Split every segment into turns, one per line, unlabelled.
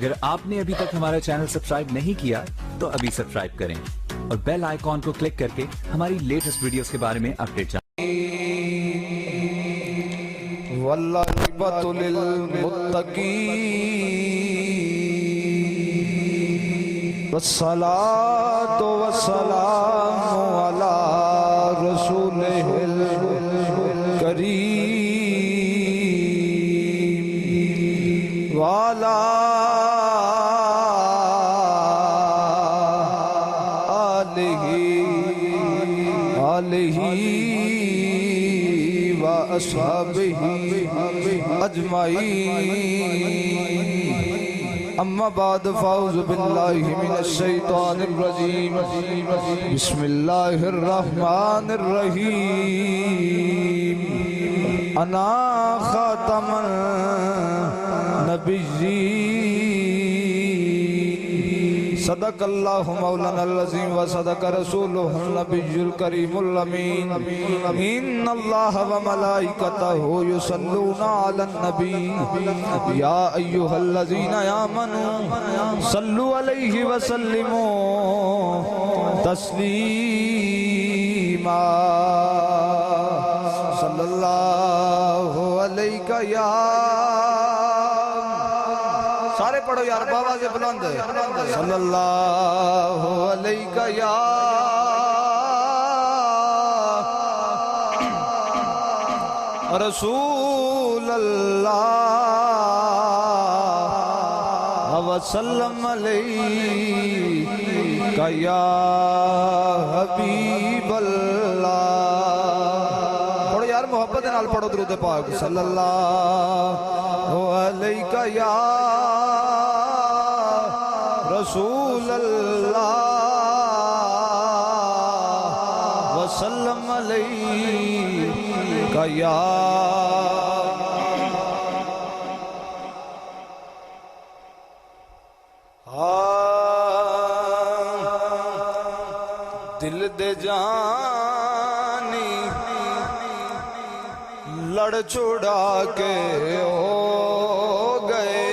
اگر آپ نے ابھی تک ہمارا چینل سبسکرائب نہیں کیا تو ابھی سبسکرائب کریں اور بیل آئیکن کو کلک کر کے ہماری لیٹسٹ ویڈیوز کے بارے میں اپڈیٹ جانیں۔
والعاقبۃ للمتقین والصلاۃ والسلام علی رسول الکریم وعلی آلہ وأصحابہ اجمعین، اما بعد فاعوذ باللہ من الشیطان الرجیم، بسم اللہ الرحمن الرحیم، انا خاتم النبیین، صدق اللہ مولانا العظیم وصدق رسولہ النبی الکریم الامین، ان اللہ وملائکتہ یصلون علی النبی یا ایہا الذین آمنوا صلوا علیہ وسلموا تسلیما، صلی اللہ علیہ یا سارے پڑھو یار بابا سے بلند ہے، صلی اللہ علیہ یا رسول اللہ وسلم علیہ یا حبیب اللہ۔ پڑھو یار محبت نال پڑھو درود پاک، صلی اللہ علیہ یا رسول اللہ وسلم علیہ یا دل دے جانی لڑ چھڑا کے ہو گئے۔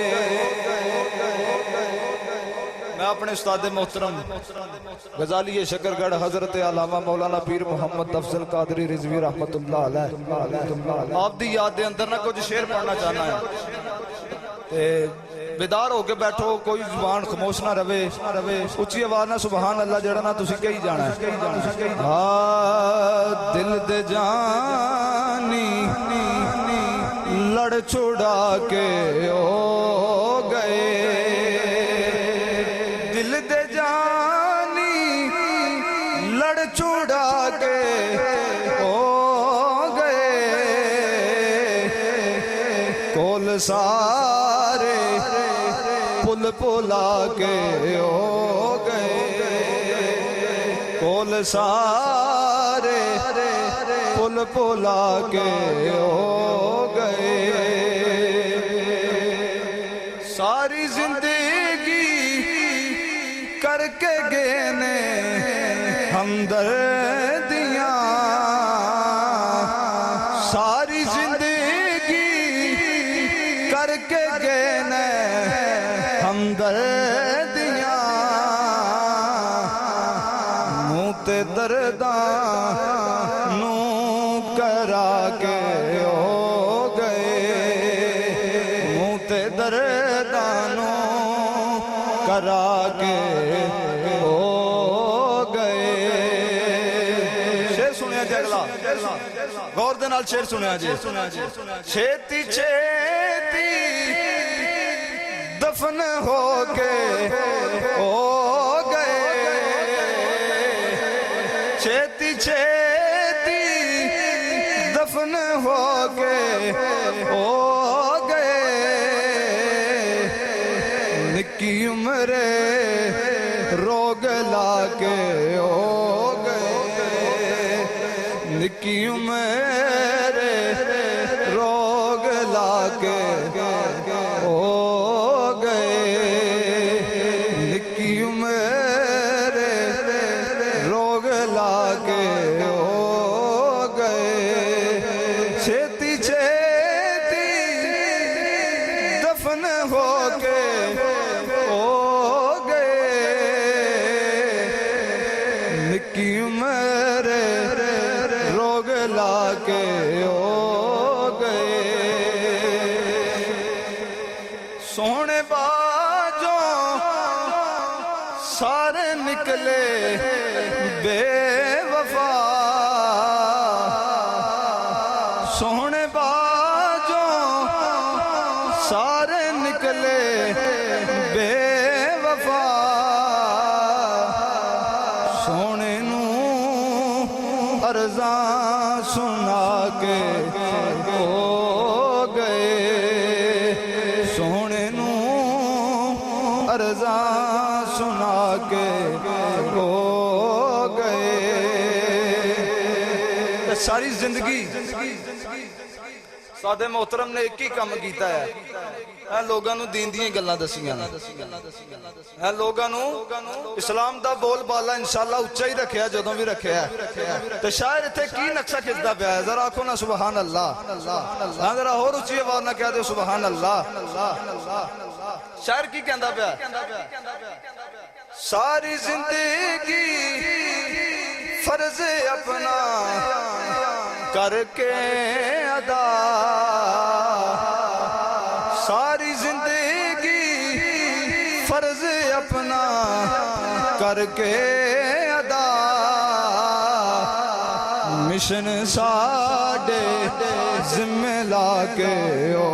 میں اپنے استاد محترم غزالی شکرگڑھ حضرت علامہ مولانا پیر محمد افضل قادری رضوی رحمت اللہ علیہ آپ دی یاد دے اندر نہ کچھ شعر پڑھنا چاہنا ہے، بیدار ہو کے بیٹھو، کوئی زبان خاموش نہ روے، اچھی آواز نہ سبحان اللہ جڑا نہ تسی کہی جانا ہے۔ دل دے جانی لڑ چھڑا کے ہو گئے، دل دے جانی لڑ چھڑا کے ہو گئے، کول سارے پل پلا کے ہو گئے، کول سارے پل پلا کے ہو گئے، ساری زندگی کر کے گینے ہمدردیاں، ساری زندگی کر کے گینے ہمدردیاں، منہ تے درداں نو کرا کے ہو گئے، منہ تے درداں نو کرا کے ہو گئے۔ شعر سنیا جی، اگلا غور دے نال شعر سنیا جی، چھیتی چھیتی دفن ہو کے ہو گئے، چھیتی چھیتی دفن ہو کے ہو گئے، نکی عمر روگ لا کے ہو گئے، نکی عمر روگ لا کے ہو گئے، نکی عمر روگ لا کے ہو گئے، چھیتی چھیتی دفن ہو کے سارے نکلے بے وفا سونے باجوں سارے نکلے بے وفا سونے نو عرضاں سنا کے ہو گئے سونے نو عرضاں سنا کے ہو گئے ساری زندگی سادے محترم نے ایک ہی کام کیتا ہے اے لوگاں نو دین دیاں گلاں دسیاں اے لوگاں نو اسلام دا بول بالا انشاءاللہ اچا ہی رکھیا جدوں بھی رکھیا ہے تے شاعر ایتھے کی نقشہ کھچدا پیا ہے ذرا آکھو نا سبحان اللہ ہاں ذرا اور اچھی آواز نہ کہہ دے سبحان اللہ شاعر کی کہندا پیا ساری زندگی فرض اپنا کر کے ادا ساری زندگی فرض اپنا کر کے ادا مشن ساڈے ذمہ لا کے ہو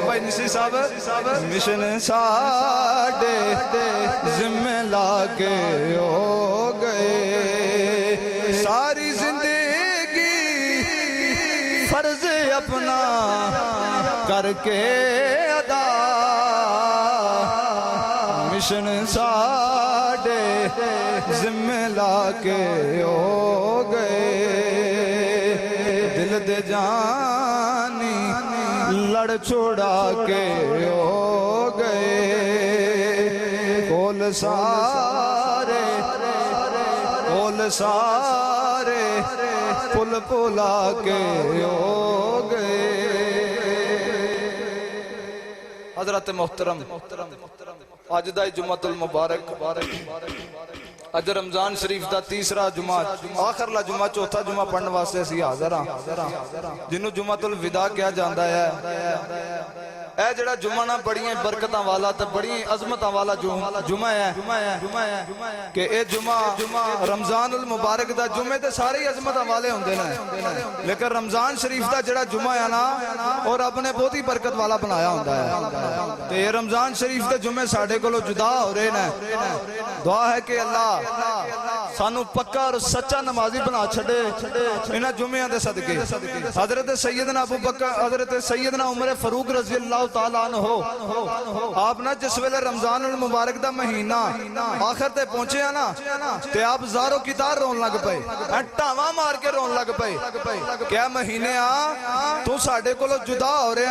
بھائی نسی صاحب مشن ساڈے ذمہ لا کے ہو گئے ساری زندگی فرض اپنا کر کے ادا مشن ساڈے ذمہ لا کے ہو گئے دل دے جانی لڑ چھوڑا کے ہو گئے کول سارے پل پلا کے ہو گئے حضرت محترم آج دا جمعۃ المبارک اج رمضان شریف دا تیسرا جمعہ آخر لا جمعہ چوتھا جمعہ پڑھنے واسطے اسی حاضر ہاں جنہوں جمعۃ الوداع کیا جاندا ہے اے جڑا جمعہ نہ بڑیاں برکتاں والا تے بڑی عظمتاں والا جمعہ ہے کہ اے جمعہ رمضان المبارک دا جمعے تے سارے عظمتاں والے ہوندے نے لیکن رمضان شریف دا جڑا جمعہ ہے نا اور رب نے بہت ہی برکت والا بنایا ہوندا ہے تے رمضان شریف دے جمعے ساڈے کولوں جدا ہو رہے نے دعا ہے کہ اللہ سانو پکا اور سچا نمازی بنا چھڑے انہاں جمعیاں دے صدقے حضرت سیدنا ابو بکر حضرت سیدنا عمر فاروق رضی اللہ تعالیٰ عنہ آپ نا جس ویلے رمضان المبارک دا مہینہ آخر تے پہنچے ہیں نا تے آپ زارو کتار رون لگ پئے ٹاواں مار کے رون لگ پئے کیا مہینے تو ساڈے کولوں جدا ہو رہے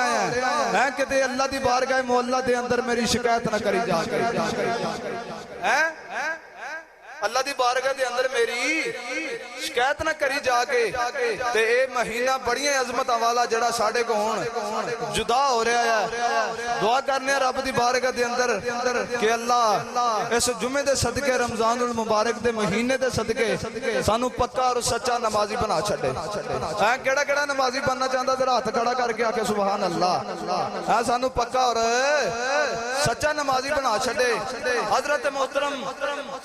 ہیں کہ تے اللہ دی بارگاہ مولا دے اندر میری شکایت نہ کری جا اللہ دی بارگاہ دے اندر میری شکایت نہ کری جا کے تے اے مہینہ بڑیاں عظمتاں والا جڑا ساڈے کو ہون جدا ہو رہا ہے دعا کرنے رب دی بارگاہ دے اندر کہ اللہ اس جمعے دے صدقے رمضان المبارک دے مہینے دے صدقے سانو پکا اور سچا نمازی بنا چھڑے کیڑا کیڑا نمازی بننا چاہندا ذرا ہاتھ کھڑا کر کے آکھے سبحان اللہ سانو پکا اور سچا نمازی بنا چھڑے حضرت محترم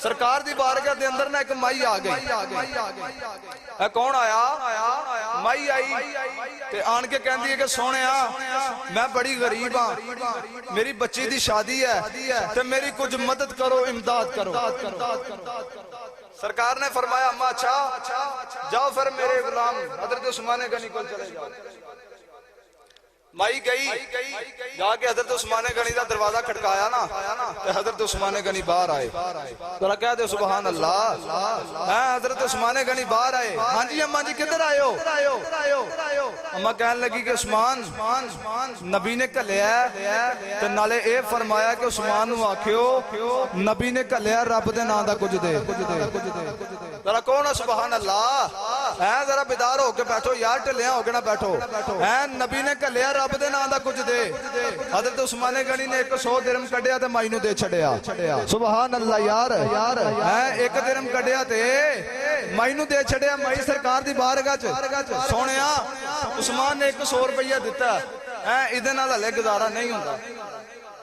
سرکار دی بارگاہ دے اندر نہ ایک مائی آ گئی کون آیا مائی آئی تے آن کے کہندی ہے کہ سونیا میں بڑی غریب ہاں میری بچی دی شادی ہے تے میری کچھ مدد کرو امداد کرو سرکار نے فرمایا اما اچھا جاؤ پھر میرے غلام حضرت عثمان غنی کو چلے جاؤ مائی گئی جا کے حضرت عثمان غنی دا دروازہ کھٹکایا نا تے حضرت عثمان غنی باہر آئے ذرا کہہ دے سبحان اللہ حضرت عثمان غنی باہر آئے ہاں جی اماں جی کدھر آئے ہو اماں کہنے لگی کہ عثمان نبی نے کھلیا تے نالے اے فرمایا کہ عثمان نو آکھیو نبی نے کھلیا رب دے نام دا کچھ دے ذرا کون ہے سبحان اللہ ذرا بیدار ہو کے بیٹھو یار ٹلیاں ہو کے نہ بیٹھو نبی نے کھلیا رب دے نام دا کچھ دے حضرت عثمان غنی نے 100 درہم کڈیا تے مائی نو دے چھڑیا سبحان اللہ یار 1 درہم کڈیا تے مائی نو دے چھڑیا مائی سرکار دی بارگاہ چ سونیا عثمان نے 100 روپیہ دتا ادھے نال ہلے گزارا نہیں ہوندا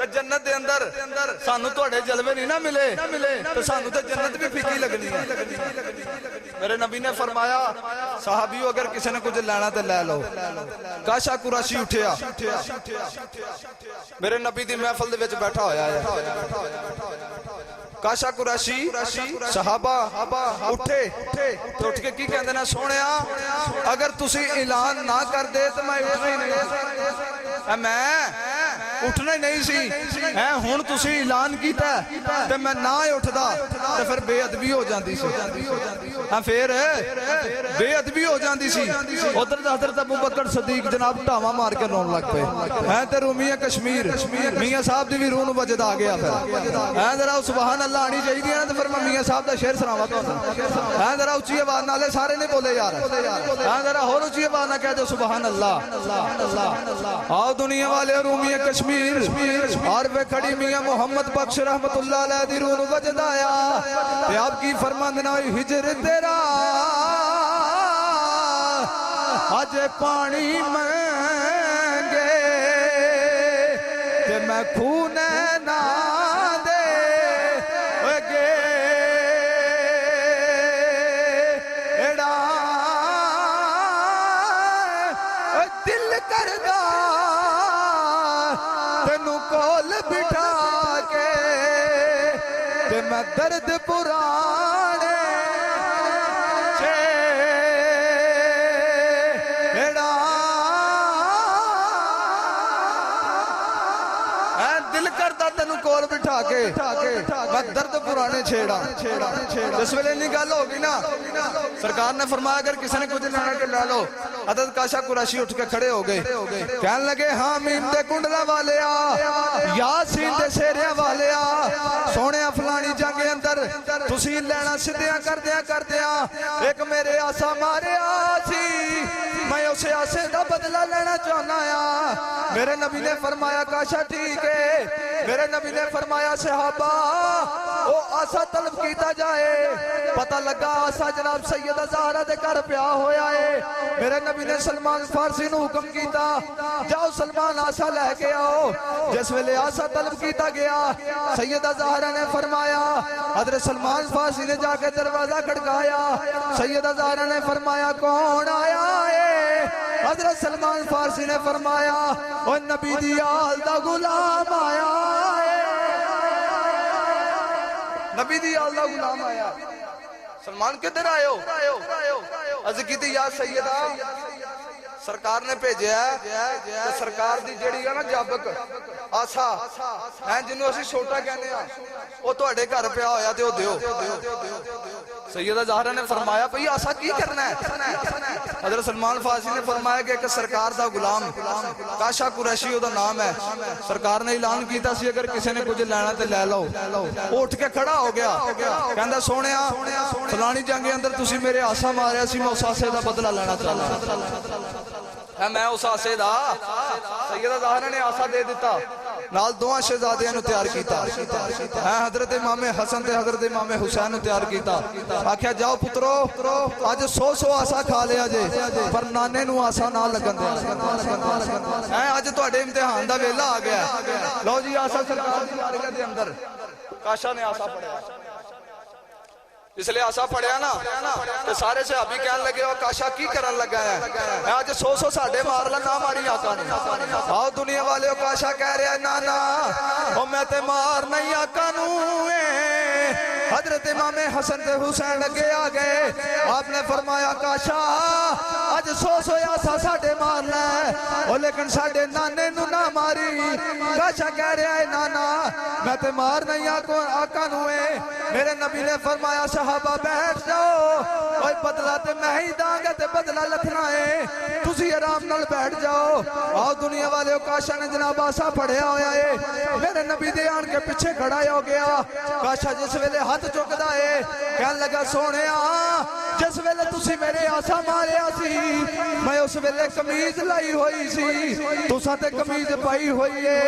تے جنت دے اندر سانو تواڈے جلوے نہیں نہ ملے تے سانو تے جنت بھی پھیکی لگنی ہے میرے نبی نے فرمایا صحابیو اگر کسی نے کچھ لینا تے لے لو کاشا قریشی اٹھیا میرے نبی دی محفل دے وچ بیٹھا ہویا ہے کاشا قریشی صحابہ اٹھے تو اٹھ کے کی کہندے نے سونیا اگر تسی اعلان نہ کر دے تو میں اٹھنا ہی نہیں میں اٹھنا ہی نہیں سی ہن تسی اعلان کیتا تے میں نہ اٹھدا تے پھر بے ادبی ہو جاندی سی پھر بے ادبی ہو جاندی سی ادھر حضرت ابوبکر صدیق جناب ٹاواں مار کے رون لگ پے تے رومیہ کشمیر میاں صاحب دی بھی روح نوں وجد آ گیا پھر ذرا سبحان اللہ آنی چاہیے نا تو پھر میں میاں صاحب دا شعر سناواں تہاڈا ذرا اونچی آواز نال سارے نہیں بولے یار ذرا ہور اونچی آواز نال کہہ دو سبحان اللہ آؤ دنیا والے رومیہ کشمیر اور وہ کھڑی میاں محمد بخش رحمت اللہ علیہ دی روح نوں وجد آیا تے آپ کی فرماندنا ہوئی ہجر تیرا اج پانی مانگے تے میں خون نہ بٹھا کے تے میں درد پرانے چھیڑا دل کرتا تینوں کول بٹھا کے میں درد پرانے چھیڑا جس ویلے نہیں گل ہوگی نا سرکار نے فرمایا اگر کسی نے کچھ لینا کہ لے لو حضرت کاشا قریشی اٹھ کے کھڑے ہو گئے کہنے لگے حامیم دے کنڈلا والے یاسین دے سیریاں والے سونے فلانی جنگ اندر تسی لینا سدیاں کردیاں ایک میرے آسا مارے آسی میں اسے آسے دا بدلہ لینا چاہنا میرے نبی نے فرمایا کاشا ٹھیک ہے میرے نبی نے فرمایا صحابہ وہ آسا طلب کیتا جائے پتہ لگا آسا جناب سیدہ زہرا دے گھر پیا ہویا ہے میرے نبی نے سلمان فارسی نو حکم کیتا جاؤ سلمان آسا لے کے آؤ جس ویلے آسا طلب کیتا گیا سیدہ زہرا نے فرمایا حضرت سلمان فارسی نے جا کے دروازہ کھڑکایا سیدہ زہرا نے فرمایا کون آیا ہے حضرت سلمان فارسی نے فرمایا او نبی دی آل دا غلام آیا ہے نبی دی آل دا غلام آیا سلمان کدھر آئے ہو عرض کی تھی یا سیدہ سرکار نے بھیجا ہے سرکار دی جڑی ہے نا جابک آسا ہیں جنوں اسی چھوٹا کہنے ہیں وہ تواڈے گھر پیا ہویا تے او دیو سیدہ زہرا نے فرمایا بھئی آسا کی کرنا ہے حضرت سلمان فارسی نے فرمایا کہ ایک سرکار دا غلام کاشا قریشی دا نام ہے سرکار نے اعلان کیتا سی اگر کسی نے کچھ لینا تے لے لو اٹھ کے کھڑا ہو گیا کہندا سونیا فلانی جنگ اندر تسی میرے آسا ماریا سی میں اس آسے دا بدلہ لینا چاہتا میں اس آسے دا سیدہ زہرا نے آسا دے دیتا نال دوہاں شہزادیاں نو تیار کیتا حضرت امام حسن تے حضرت امام حسین نو تیار کیتا آکھیا جاؤ پترو آج 100 آسا کھا لیا جے پر نانے نو آسا نہ لگن دے آج تواڈے امتحان دا ویلا آ گیا لو جی آسا سرکار دی بارگاہ دے اندر کاشا نے آسا پڑھیا اس لئے آسا پڑھیا نا کہ سارے صحابی کہنے لگے اور کاشا کی کرن لگا ہے آج 100 ساڑھے مار نہ ماری آقا نے آؤ دنیا والے ہو کاشا کہہ رہے ہیں نانا او میں تے مار نہیں آقا نوے حضرت امام حسن تے حسین لگے آگئے آپ نے فرمایا کاشا آج 100 آسا ساڑھے مار لے اور لیکن ساڑھے نانے نو نہ ماری کاشا کہہ رہے ہیں نانا میں تے مار نہیں آقا نوے میرے نبی نے فرمایا صحابہ بیٹھ جاؤ اوہ بدلہ تے میں ہی دانگے تے بدلہ لکھنا ہے تسی آرام نال بیٹھ جاؤ آؤ دنیا والے کاشا نے جناب آسا پڑھیا ہویا ہے میرے نبی دے آن کے پیچھے کھڑا ہو گیا کاشا جس ویلے ہاتھ چکدا ہے کہنے لگا سونے جس ویلے تسی میرے آسا ماریا سی میں اس ویلے کمیز لائی ہوئی سی تساں تے کمیز پائی ہوئی ہے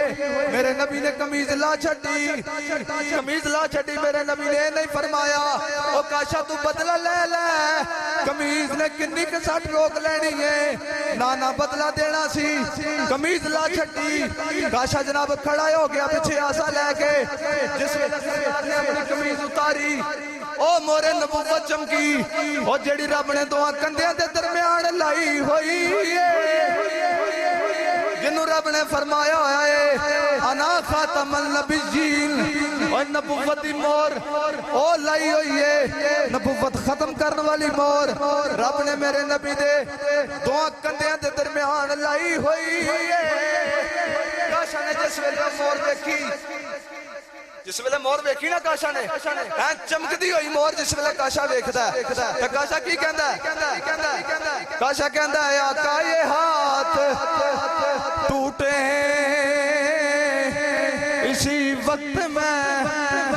میرے نبی نے کمیز لا چھڈی چھٹی قمیض لا چھٹی میرے نبی نے نہیں فرمایا او کاشا تو بدلہ لے لے قمیض نے کنی کے ساتھ روک لینی ہے نانا بدلہ دینا سی قمیض لا چھٹی کاشا جناب کھڑا ہو گیا پیچھے آسا لے کے جس ویلے سرکار نے اپنی قمیض اتاری او مورے نبوت چمکی او جڑی رب نے دعا کندیاں دے درمیان لائی ہوئی جنہوں رب نے فرمایا ہے انا خاتم النبیین اور نبوتی مور او لائی ہوئی ہے نبوت ختم کرنے والی مور رب نے میرے نبی دے دعا کندیاں دے درمیان لائی ہوئی ہے کاشا نے جس ویلے مور دیکھی جس ویلے مور ویکھی نا کاشا نے چمک دی ہوئی مور جس ویلے کاشا ویکھدا ہے تے کاشا کی کہندا ہے کاشا کہندا ہے آقا یہ ہاتھ ٹوٹے اسی وقت میں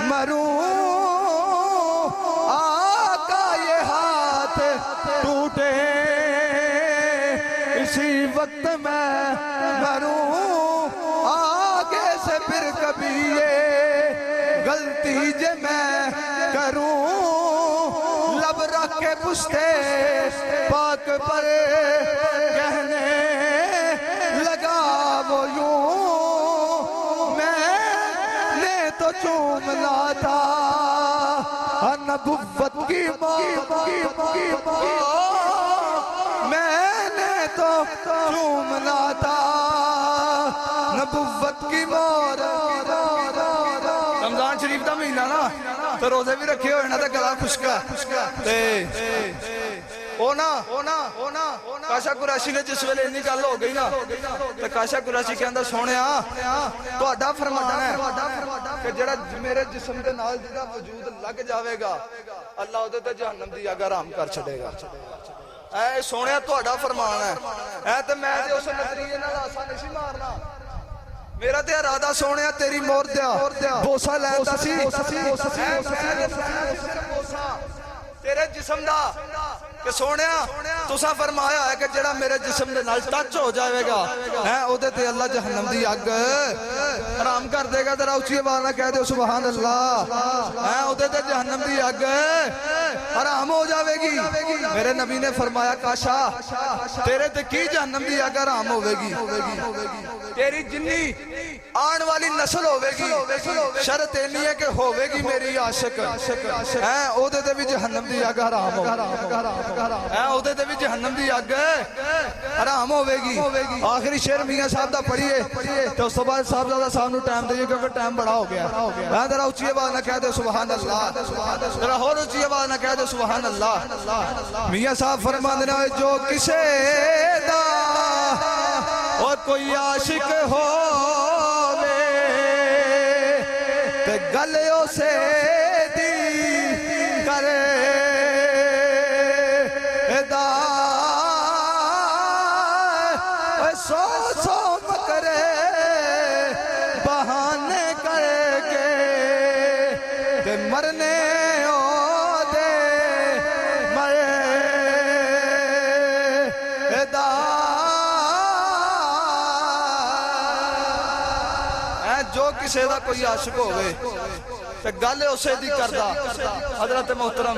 مروں آقا یہ ہاتھ ٹوٹے اسی وقت میں مروں آگے سے پھر کبھی یہ غلطی جے میں کروں لب رکھ کے پشتے پاک پر کہنے لگا وہ یوں میں نے تو چومنا تھا نبوت کی موت میں نے تو چومنا تھا نبوت کی موت رمضان شریف دا مہینہ نا تو روزے بھی رکھے ہوئے نا تو گلا خشکا کاشا قریشی نے جس ویلے انی گل ہو گئی نا تو کاشا قریشی کہندا سونیا تہاڈا فرمان ہے کہ جڑا میرے جسم دے نال جڑا وجود لگ جاوے گا اللہ اودے تے جہنم دی اگ حرام کر چھڈے گا اے سونیا تہاڈا فرمان ہے اے تے میں تے اس نظریے نال آسا نہیں مارنا میرا تے ارادہ سونیا تیری مور دیا بوسا لیندا سی تیرے جسم دا کہ سونیا تسا فرمایا ہے کہ جڑا میرے جسم دے نال ٹچ ہو جائے گا اودے تے اللہ جہنم دی اگ حرام کر دے گا ذرا اونچی آواز نہ کہہ دے سبحان اللہ اودے تے جہنم دی اگ حرام ہو جاوے گی میرے نبی نے فرمایا کاشا تیرے تے کی جہنم دی اگ حرام ہوے گی تیری جنی آن والی نسل ہوے گی شرط اینی ہے کہ ہوے گی میری عاشق اودے تے بھی جہنم دی اگ حرام ہوگی اودے تے بھی جہنم دی اگ حرام ہوے گی آخری شعر میاں صاحب دا پڑھیے تے اس تو بعد صاحب زادہ صاحب نو ٹائم دئیے کیونکہ ٹائم بڑا ہو گیا ذرا اونچی آواز نہ کہہ دے سبحان اللہ ذرا اور اونچی آواز نہ کہہ دے سبحان اللہ میاں صاحب فرماندے نے جو کسے دا اور کوئی عاشق ہووے تے گلے اسے دی کرے سو سو مکرے بہانے کر کے تے مرنے او دے مرے دا جو کسے دا کوئی عاشق ہوئے تے گل اسے دی کردا حضرت محترم